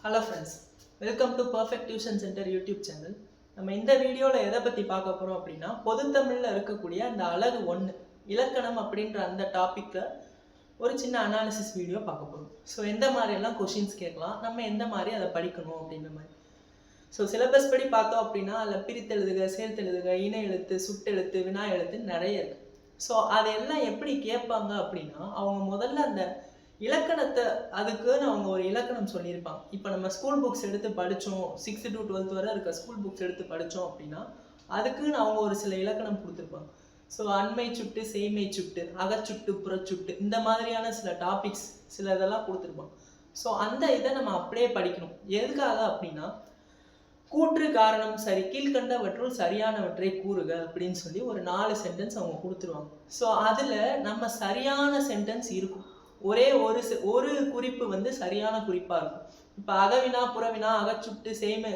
Hello friends, welcome to Perfect Tuition Center YouTube channel. நம்ம இந்த வீடியோவில் எதை பற்றி பார்க்க போகிறோம் அப்படின்னா பொதுத்தமிழில் இருக்கக்கூடிய அந்த அழகு 1 இலக்கணம் அப்படின்ற அந்த டாப்பிக்கை ஒரு சின்ன அனாலிசிஸ் வீடியோ பார்க்க போகிறோம். ஸோ எந்த மாதிரியெல்லாம் கொஷின்ஸ் கேட்கலாம், நம்ம எந்த மாதிரி அதை படிக்கணும் அப்படின்ற மாதிரி. ஸோ சிலபஸ் படி பார்த்தோம் அப்படின்னா அதில் பிரித்தெழுதுக, சேர்த்தெழுதுக, இணை எழுத்து, சுட்டெழுத்து, வினா எழுத்துன்னு நிறைய இருக்குது. ஸோ அதையெல்லாம் எப்படி கேட்பாங்க அப்படின்னா அவங்க முதல்ல அந்த இலக்கணத்தை அதுக்குன்னு அவங்க ஒரு இலக்கணம் சொல்லியிருப்பாங்க. இப்போ நம்ம ஸ்கூல் புக்ஸ் எடுத்து படித்தோம், 6th to 12th வரை இருக்க ஸ்கூல் புக்ஸ் எடுத்து படித்தோம் அப்படின்னா அதுக்குன்னு அவங்க ஒரு சில இலக்கணம் கொடுத்துருப்பாங்க. ஸோ அண்மை சுட்டு, செய்மை சுட்டு, அகச்சுட்டு, புறச்சுட்டு, இந்த மாதிரியான சில டாபிக்ஸ் சில இதெல்லாம் கொடுத்துருப்பாங்க. ஸோ அந்த இதை நம்ம அப்படியே படிக்கணும். எதுக்காக அப்படின்னா கூற்று காரணம் சரி கீழ்கண்டவற்றுள் சரியானவற்றை கூறுக அப்படின்னு சொல்லி ஒரு 4 சென்டென்ஸ் அவங்க கொடுத்துருவாங்க. ஸோ அதில் நம்ம சரியான சென்டென்ஸ் இருக்கும். ஒரே ஒரு குறிப்பு வந்து சரியான குறிப்பாக இருக்கும். இப்போ அகவினா, புறவினா, அகச்சுட்டு, செய்மை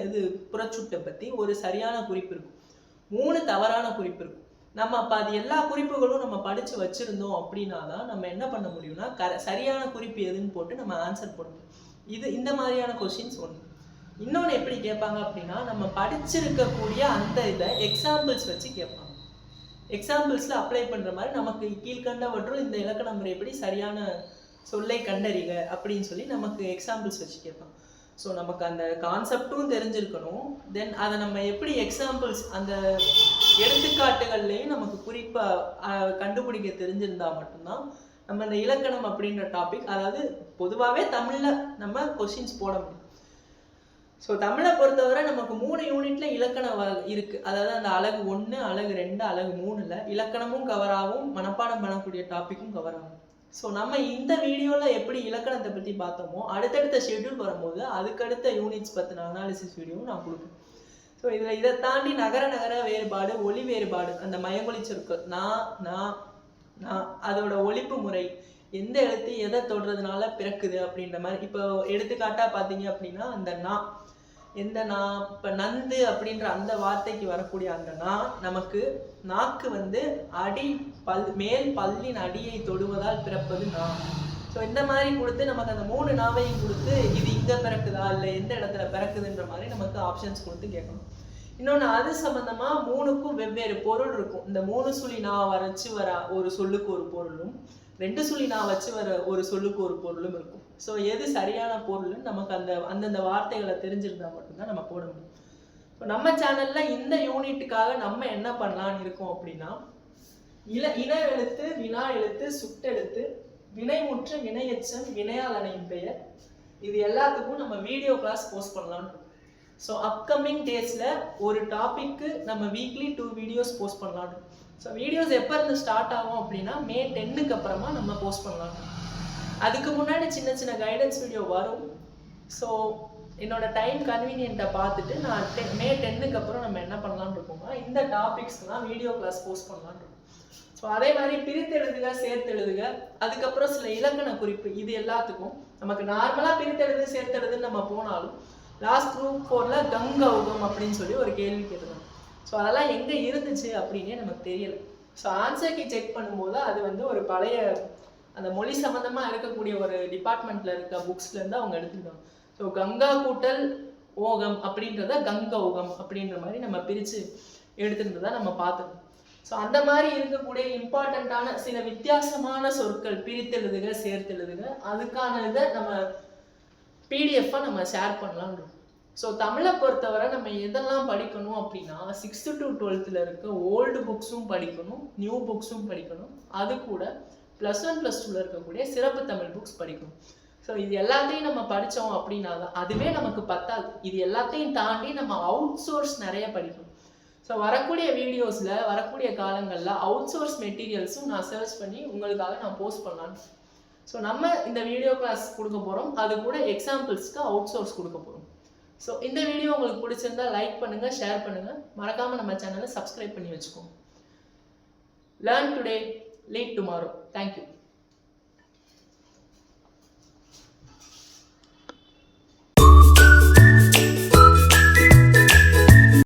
புறச்சுட்டை பற்றி ஒரு சரியான குறிப்பு இருக்கும், 3 தவறான குறிப்பு இருக்கும். நம்ம அப்போ அது எல்லா குறிப்புகளும் நம்ம படித்து வச்சுருந்தோம் அப்படின்னா தான் நம்ம என்ன பண்ண முடியும்னா சரியான குறிப்பு எதுன்னு போட்டு நம்ம ஆன்சர் போடணும். இந்த மாதிரியான கொஷின்ஸ் ஒன்று. இன்னொன்று எப்படி கேட்பாங்க அப்படின்னா நம்ம படிச்சிருக்கக்கூடிய அந்த இதை எக்ஸாம்பிள்ஸ் வச்சு கேட்பாங்க. எக்ஸாம்பிள்ஸில் அப்ளை பண்ணுற மாதிரி நமக்கு கீழ்கண்டவற்றுள் இந்த இலக்கண முறைப்படி சரியான சொல்லை கண்டறிக அப்படின்னு சொல்லி நமக்கு எக்ஸாம்பிள்ஸ் வச்சு கேட்பாங்க. ஸோ நமக்கு அந்த கான்செப்டும் தெரிஞ்சிருக்கணும். தென் அதை நம்ம எப்படி எக்ஸாம்பிள்ஸ் அந்த எடுத்துக்காட்டுகள்லையும் நமக்கு குறிப்பாக கண்டுபிடிக்க தெரிஞ்சிருந்தால் மட்டும்தான் நம்ம இந்த இலக்கணம் அப்படின்ற டாபிக், அதாவது பொதுவாகவே தமிழில் நம்ம கொஷின்ஸ் போட முடியும். ஸோ தமிழை பொறுத்தவரை நமக்கு 3 யூனிட்ல இலக்கணம் இருக்குது. அதாவது அந்த அழகு 1, அழகு 2, அழகு 3ல் இலக்கணமும் கவர் ஆகும், மனப்பாடம் பண்ணக்கூடிய டாப்பிக்கும் கவர் ஆகும். ஸோ நம்ம இந்த வீடியோவில் எப்படி இலக்கணத்தை பற்றி பார்த்தோமோ அடுத்தடுத்த ஷெட்யூல் வரும்போது அதுக்கடுத்த யூனிட்ஸ் பற்றின அனாலிசிஸ் வீடியோவும் நான் கொடுப்பேன். ஸோ இதில் இதை தாண்டி நகர வேறுபாடு, ஒலி வேறுபாடு, அந்த மயங்கொலி சொற்கள் நான் அதோட ஒலிப்பு முறை, எந்த எழுத்து எதை தொடுறதுனால பிறக்குது அப்படின்ற மாதிரி. இப்போ எடுத்துக்காட்டாக பார்த்தீங்க அப்படின்னா அந்த எந்த இப்போ நந்து அப்படின்ற அந்த வார்த்தைக்கு வரக்கூடிய அந்த நமக்கு நாக்கு வந்து மேல் பல்லின் அடியை தொடுவதால் பிறப்பது ஸோ இந்த மாதிரி கொடுத்து நமக்கு அந்த 3 நாவையும் கொடுத்து இது இங்கே பிறக்குதா இல்லை எந்த இடத்துல பிறக்குதுன்ற மாதிரி நமக்கு ஆப்ஷன்ஸ் கொடுத்து கேட்கணும். இன்னொன்று அது சம்மந்தமாக 3க்கும் வெவ்வேறு பொருள் இருக்கும். இந்த 3 சுழி வச்சு வர ஒரு சொல்லுக்கு ஒரு பொருளும், 2 சுழி வச்சு வர ஒரு சொல்லுக்கு ஒரு பொருளும் இருக்கும். ஸோ எது சரியான பொருள்னு நமக்கு அந்தந்த வார்த்தைகளை தெரிஞ்சிருந்தா மட்டும்தான் நம்ம போட முடியும். ஸோ நம்ம சேனலில் இந்த யூனிட்டுக்காக நம்ம என்ன பண்ணலான்னு இருக்கோம் அப்படின்னா இன எழுத்து, வினா எழுத்து, சுட்டெழுத்து, வினைமுற்று, வினையெச்சம், வினையால் அணையும் பெயர், இது எல்லாத்துக்கும் நம்ம வீடியோ கிளாஸ் போஸ்ட் பண்ணலான்னு. ஸோ அப்கமிங் டேஸில் ஒரு டாபிக்கு நம்ம வீக்லி 2 வீடியோஸ் போஸ்ட் பண்ணலான்னு. ஸோ வீடியோஸ் எப்போ இருந்து ஸ்டார்ட் ஆகும் அப்படின்னா May 10க்கு அப்புறமா நம்ம போஸ்ட் பண்ணலாம். அதுக்கு முன்னாடி சின்ன கைடன்ஸ் வீடியோ வரும். ஸோ என்னோட டைம் கன்வீனியன்ட்டை பார்த்துட்டு நான் May 10க்கு அப்புறம் நம்ம என்ன பண்ணலான்னு இருக்கோம்னா இந்த டாபிக்ஸ்லாம் வீடியோ கிளாஸ் போஸ்ட் பண்ணலான்னு இருக்கோம். ஸோ அதே மாதிரி பிரித்தெழுதுக, சேர்த்தெழுதுக, அதுக்கப்புறம் சில இலக்கண குறிப்பு, இது எல்லாத்துக்கும் நமக்கு நார்மலாக பிரித்தெழுது சேர்த்தெழுதுன்னு நம்ம போனாலும் லாஸ்ட் Group 4ல் கங்கௌகம் அப்படின்னு சொல்லி ஒரு கேள்வி கேட்டுருக்கோம். ஸோ அதெல்லாம் எங்கே இருந்துச்சு அப்படின்னே நமக்கு தெரியலை. ஸோ ஆன்சர் கீ செக் பண்ணும்போது அது வந்து ஒரு பழைய அந்த மொழி சம்மந்தமாக இருக்கக்கூடிய ஒரு டிபார்ட்மெண்ட்டில் இருக்க புக்ஸ்லேருந்து அவங்க எடுத்துக்கிட்டாங்க. ஸோ கங்கா கூட்டல் ஓகம் அப்படின்றத கங்கௌகம் அப்படின்ற மாதிரி நம்ம பிரித்து எடுத்துருந்ததை நம்ம பார்த்துக்கணும். ஸோ அந்த மாதிரி இருக்கக்கூடிய இம்பார்ட்டண்ட்டான சில வித்தியாசமான சொற்கள் பிரித்தெழுதுக, சேர்த்தெழுதுக, அதுக்கான இதை நம்ம பிடிஎஃபாக நம்ம ஷேர் பண்ணலான்னு. ஸோ தமிழை பொறுத்தவரை நம்ம எதெல்லாம் படிக்கணும் அப்படின்னா 6th to 12th இருக்க ஓல்டு புக்ஸும் படிக்கணும், நியூ புக்ஸும் படிக்கணும், அது கூட +1 +2 இருக்கக்கூடிய சிறப்பு தமிழ் புக்ஸ் படிக்கணும். ஸோ இது எல்லாத்தையும் நம்ம படித்தோம் அப்படின்னா தான் அதுவே நமக்கு பத்தாது. இது எல்லாத்தையும் தாண்டி நம்ம அவுட் சோர்ஸ் நிறைய படிக்கணும். ஸோ வரக்கூடிய வீடியோஸில் வரக்கூடிய காலங்களில் அவுட் சோர்ஸ் மெட்டீரியல்ஸும் நான் சர்ச் பண்ணி உங்களுக்காக நான் போஸ்ட் பண்ணலான்னு. ஸோ நம்ம இந்த வீடியோ கிளாஸ் கொடுக்க போகிறோம், அது கூட எக்ஸாம்பிள்ஸ்க்கு அவுட் சோர்ஸ் கொடுக்க போகிறோம். ஸோ இந்த வீடியோ உங்களுக்கு பிடிச்சிருந்தா லைக் பண்ணுங்கள், ஷேர் பண்ணுங்கள், மறக்காமல் நம்ம சேனலை சப்ஸ்கிரைப் பண்ணி வச்சுக்கோங்க. Learn today, lead tomorrow. Thank you.